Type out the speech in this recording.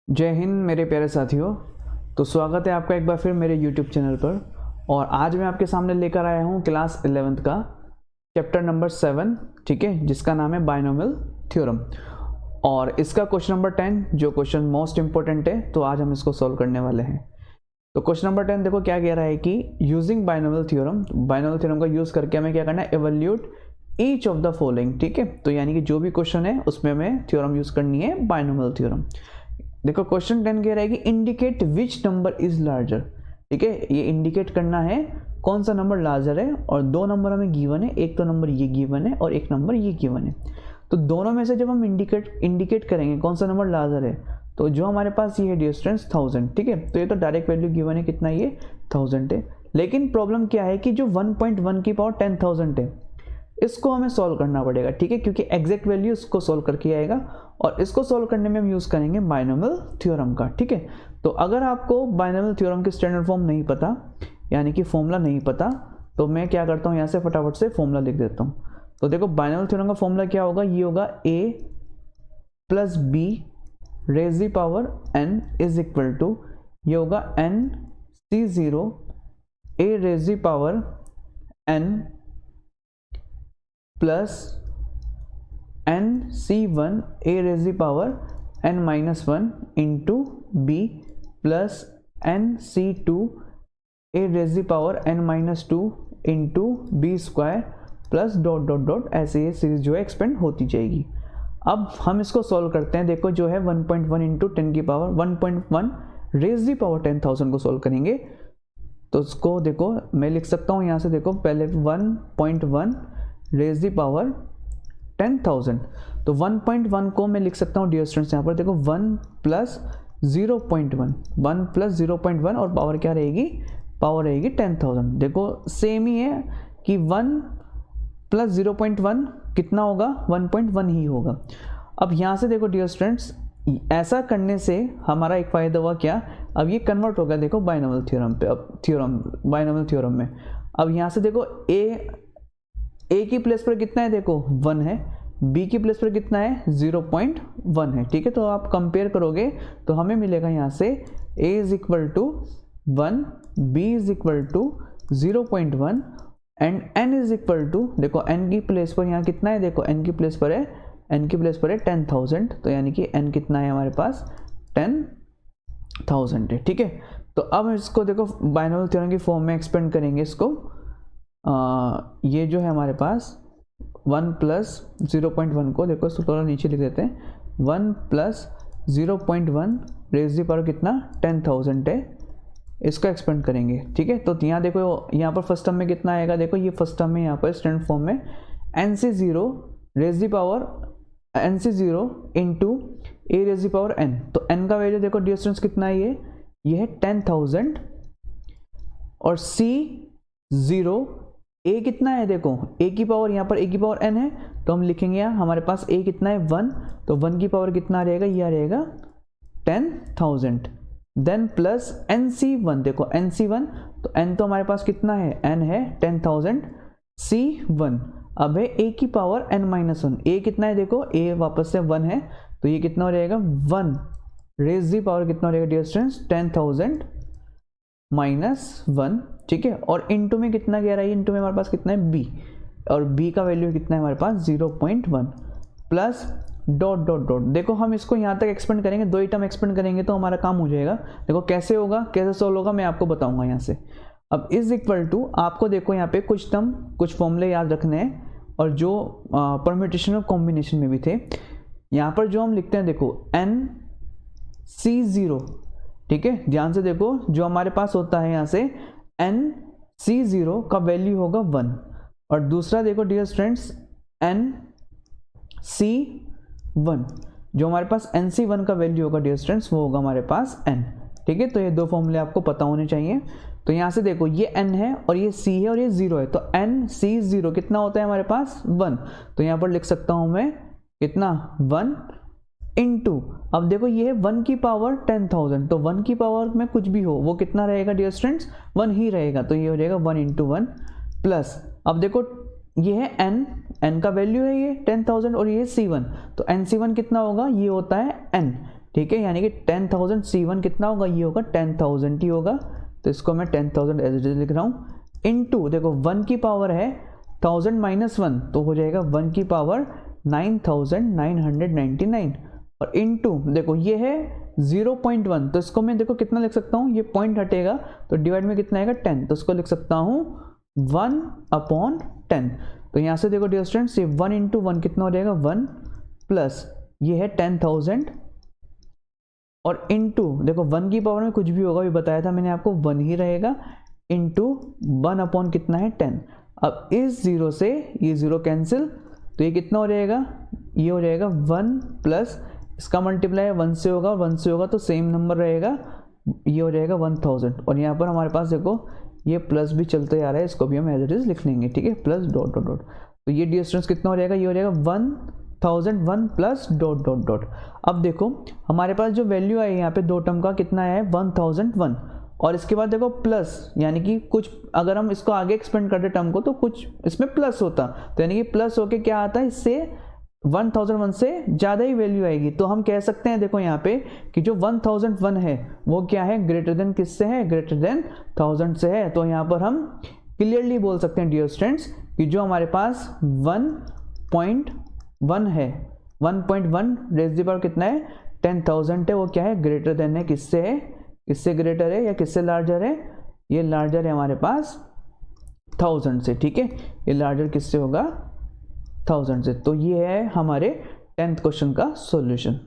जय हिंद मेरे प्यारे साथियों। तो स्वागत है आपका एक बार फिर मेरे YouTube चैनल पर। और आज मैं आपके सामने लेकर आया हूँ क्लास 11th का चैप्टर नंबर 7, ठीक है, जिसका नाम है बाइनोमियल थ्योरम। और इसका क्वेश्चन नंबर 10 जो क्वेश्चन मोस्ट इंपॉर्टेंट है, तो आज हम इसको सॉल्व करने वाले हैं। तो क्वेश्चन नंबर 10 देखो क्या कह रहा है कि यूजिंग बाइनोमियल थ्योरम का यूज़ करके हमें क्या करना है, evaluate each of the following, ठीक है। तो यानी कि जो भी क्वेश्चन है उसमें हमें थ्योरम यूज़ करनी है बाइनोमियल थ्योरम। देखो क्वेश्चन 10 कह रहा है कि indicate which number is larger, ठीक है। ये इंडिकेट करना है कौन सा नंबर लार्जर है, और दो नंबर हमें गिवन है, एक तो नंबर ये गिवन है और एक नंबर ये गिवन है। तो दोनों में से जब हम इंडिकेट करेंगे कौन सा नंबर लार्जर है, तो जो हमारे पास ये है डिस्टेंस 1000, ठीक है। तो ये तो डायरेक्ट वैल्यू गिवन है, कितना ये 1000 है। लेकिन प्रॉब्लम क्या है कि जो 1.1 की पावर 10,000 है, इसको हमें सॉल्व करना पड़ेगा, ठीक है, क्योंकि एग्जैक्ट वैल्यू इसको सॉल्व करके आएगा। और इसको सॉल्व करने में हम यूज़ करेंगे बाइनोमियल थ्योरम का, ठीक है। तो अगर आपको बाइनोमियल थ्योरम की स्टैंडर्ड फॉर्म नहीं पता, यानी कि फॉर्मूला नहीं पता, तो मैं क्या करता हूँ, यहाँ से फटाफट से फॉर्मूला लिख देता हूँ। तो देखो बाइनोमियल थ्योरम का फॉर्मूला क्या होगा, ये होगा a plus B raise the power n is equal to, ये होगा NC0 a raise the power n plus NC1 a raise the power n-1 into B plus NC2 a raise the power n-2 into B square plus dot dot dot, ऐसे ये series जो है expand होती जाएगी। अब हम इसको solve करते हैं। देखो जो है 1.1 इंटू 10 की पावर 1.1 रेज़ दी पावर 10,000 को सॉल्व करेंगे, तो उसको देखो मैं लिख सकता हूँ यहाँ से। देखो पहले 1.1 रेज़ दी पावर 10,000, तो 1.1 को मैं लिख सकता हूँ डियर स्टूडेंट्स, यहाँ पर देखो 1 प्लस 0.1 और पावर क्या रहेगी, पावर रहेगी 10,000। देखो सेम ही है कि 1 प्लस 0.1 कितना होगा, 1.1 ही होगा। अब यहाँ से देखो डियर स्टूडेंट्स, ऐसा करने से हमारा एक फ़ायदा हुआ क्या, अब ये कन्वर्ट होगा देखो बाइनोमियल थ्योरम पे। अब बाइनोमियल थ्योरम में अब यहाँ से देखो ए की प्लेस पर कितना है, देखो 1 है, बी की प्लेस पर कितना है 0.1 है, ठीक है। तो आप कंपेयर करोगे तो हमें मिलेगा यहाँ से a is equal to 1, b is equal to 0.1 and n is equal to, देखो n की प्लेस पर यहाँ कितना है, देखो n की प्लेस पर है 10,000, तो यानी कि n कितना है हमारे पास 10,000 है, ठीक है। तो अब इसको देखो बाइनोमियल थ्योरम की फॉर्म में एक्सपेंड करेंगे इसको। ये जो है हमारे पास 1 प्लस 0.1 को देखो इसको थोड़ा नीचे लिख देते हैं, 1 प्लस 0.1 रेज़ दी पावर कितना 10,000 है, इसको एक्सपेंड करेंगे, ठीक है। तो यहाँ देखो यहाँ पर फर्स्ट टर्म में कितना आएगा, देखो ये फर्स्ट टर्म में यहाँ पर स्टैंडर्ड फॉर्म में NC0 raise the power NC0 into a raise the power n। तो n का वैल्यू देखो डिस्टेंस कितना है, ये है 10,000 और C0 a कितना है, देखो a की पावर यहाँ पर a की पावर n है, तो हम लिखेंगे यहाँ हमारे पास a कितना है 1, तो 1 की पावर कितना रहेगा, यह रहेगा 10,000। देन प्लस NC1, देखो NC1, तो n तो हमारे पास कितना है, n है 10,000, C1 अब है a की पावर n-1, a कितना है, देखो a वापस से 1 है, तो ये कितना हो रहेगा 1 रेज़ दी पावर कितना हो रहेगा डियर स्टूडेंट्स 10,000 -1, ठीक है। और इंटू में कितना कह रहा है, इंटू में हमारे पास कितना है b, और b का वैल्यू कितना है हमारे पास 0.1 प्लस डॉट डॉट डॉट। देखो हम इसको यहाँ तक एक्सपेंड करेंगे, दो ही टर्म एक्सपेंड करेंगे तो हमारा काम हो जाएगा। देखो कैसे होगा, कैसे सॉल्व होगा, मैं आपको बताऊंगा यहाँ से। अब इज इक्वल टू, आपको देखो यहाँ पे कुछ टर्म कुछ फॉर्मूले याद रखने हैं, और जो परम्यूटेशन और कॉम्बिनेशन में भी थे, यहाँ पर जो हम लिखते हैं देखो NC0, ठीक है, ध्यान से देखो जो हमारे पास होता है यहाँ से NC0 का वैल्यू होगा 1, और दूसरा देखो डियर स्टूडेंट्स NC1, जो हमारे पास NC1 का वैल्यू होगा डियर स्टूडेंट्स वो होगा हमारे पास n, ठीक है। तो ये दो फॉर्मूले आपको पता होने चाहिए। तो यहाँ से देखो ये n है और ये c है और ये 0 है, तो NC0 कितना होता है हमारे पास 1, तो यहाँ पर लिख सकता हूँ मैं कितना 1 इंटू, अब देखो ये है 1 की पावर 10,000, तो 1 की पावर में कुछ भी हो वो कितना रहेगा डियर स्टूडेंट्स 1 ही रहेगा, तो ये हो जाएगा 1 इंटू 1 प्लस, अब देखो ये है n का वैल्यू है ये 10,000 और ये C1, तो NC1 कितना होगा, ये होता है n ठीक है, यानी कि 10,000 C1 कितना होगा, ये होगा 10,000 ही होगा, तो इसको मैं 10,000 एज इट इज लिख रहा हूँ। इनटू देखो 1 की पावर है 1000 माइनस 1 तो हो जाएगा 1 की पावर 9999, और इनटू देखो ये है 0.1 तो इसको मैं देखो कितना लिख सकता हूँ, ये पॉइंट हटेगा तो डिवाइड में कितना आएगा 10, तो इसको लिख सकता हूँ 1/10। तो यहाँ से देखो डियर स्टूडेंट्स, ये 1 इंटू 1 कितना हो जाएगा 1 प्लस ये है 10,000 और इनटू देखो 1 की पावर में कुछ भी होगा, भी बताया था मैंने आपको 1 ही रहेगा, इनटू 1 कितना है 10। अब इस 0 से ये 0 कैंसिल, तो ये कितना हो जाएगा, ये हो जाएगा 1 प्लस इसका मल्टीप्लाई 1 से होगा, 1 से होगा तो सेम नंबर रहेगा, ये हो जाएगा 1000। और यहाँ पर हमारे पास देखो ये प्लस भी चलते आ रहा है, इसको भी हम एज इट इज लिख लेंगे, ठीक है, प्लस डॉट डॉट डॉट। तो ये डियर स्टूडेंट्स कितना हो जाएगा, ये हो जाएगा 1001 प्लस डॉट डॉट डॉट। अब देखो हमारे पास जो वैल्यू आई यहाँ पे दो टर्म का कितना है 1001, और इसके बाद देखो प्लस, यानी कि कुछ अगर हम इसको आगे एक्सपेंड करते टर्म को तो कुछ इसमें प्लस होता, तो यानी कि प्लस होके क्या आता है, इससे 1001 से ज़्यादा ही वैल्यू आएगी। तो हम कह सकते हैं देखो यहाँ पे कि जो 1001 है वो क्या है, ग्रेटर देन किससे है, ग्रेटर देन 1000 से है। तो यहाँ पर हम क्लियरली बोल सकते हैं डियर स्टूडेंट्स कि जो हमारे पास 1.1 है, 1.1 रेज़ द पावर कितना है 10,000 है, वो क्या है, ग्रेटर देन है, किससे है, किससे ग्रेटर है या किससे लार्जर है, ये लार्जर है हमारे पास 1000 से, ठीक है, ये लार्जर किससे होगा 1000 से। तो ये है हमारे 10th क्वेश्चन का सॉल्यूशन।